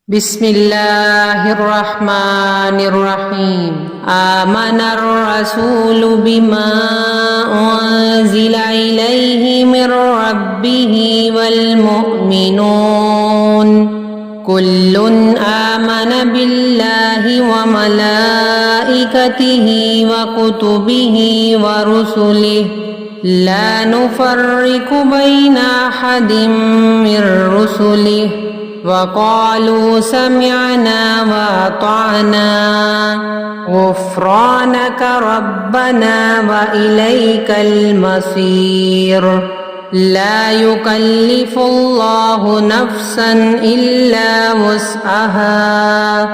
بسم الله الرحمن الرحيم آمن الرسول بما أنزل إليه من ربه والمؤمنون كل آمن بالله وملائكته وكتبه ورسله لا نفرق بين أحد من رسله وقالوا سمعنا وأطعنا غفرانك ربنا وإليك المصير لا يكلف الله نفسا إلا وسعها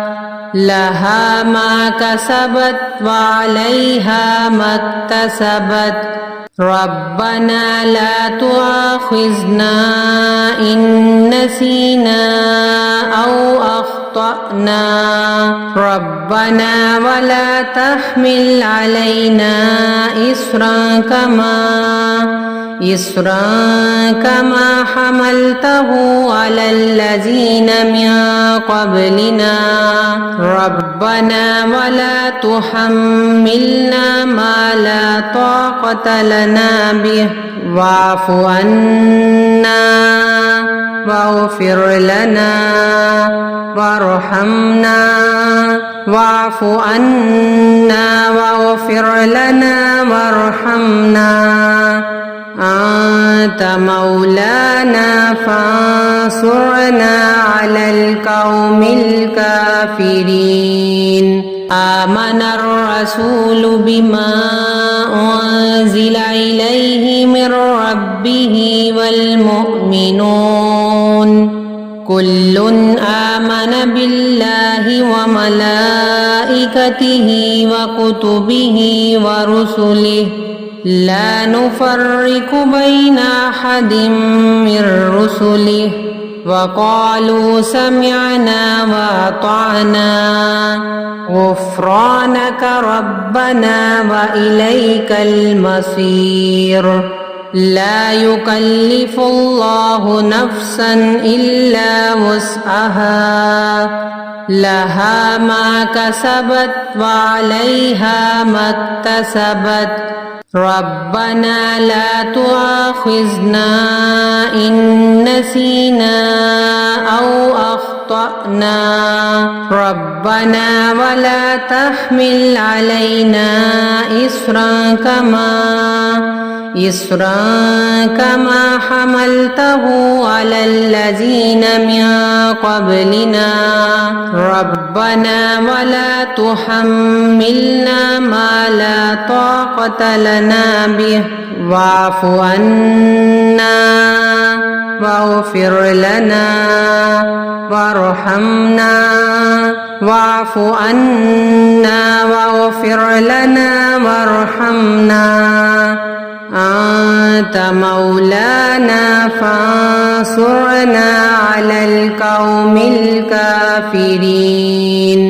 لها ما كسبت وعليها ما اكتسبت ربنا لا تؤاخذنا إن نسينا أو أخطأنا ربنا ولا تحمل علينا إصرا كما حملته على الذين من قبلنا ربنا ولا تحملنا ما لا طاقة لنا به واعف عنا واغفر لنا وارحمنا واعف عنا واغفر لنا وارحمنا أنت مولانا فانصرنا على القوم الكافرين آمن الرسول بما أنزل إليه من ربه والمؤمنون كل آمن بالله وملائكته وكتبه ورسله لا نفرق بين أحد من رسله وقالوا سمعنا وأطعنا غفرانك ربنا وإليك المصير لا يكلف الله نفسا إلا وسعها لها ما كسبت وعليها ما اكتسبت ربنا لا تؤاخذنا إن نسينا أو أخطأنا ربنا ولا تحمل علينا إصرا كما حملته على الذين من قبلنا ربنا ولا تحملنا ما لا طاقة لنا به واعف عنا واغفر لنا وارحمنا واعف عنا واغفر لنا وارحمنا أنت مولانا فانصرنا على القوم الكافرين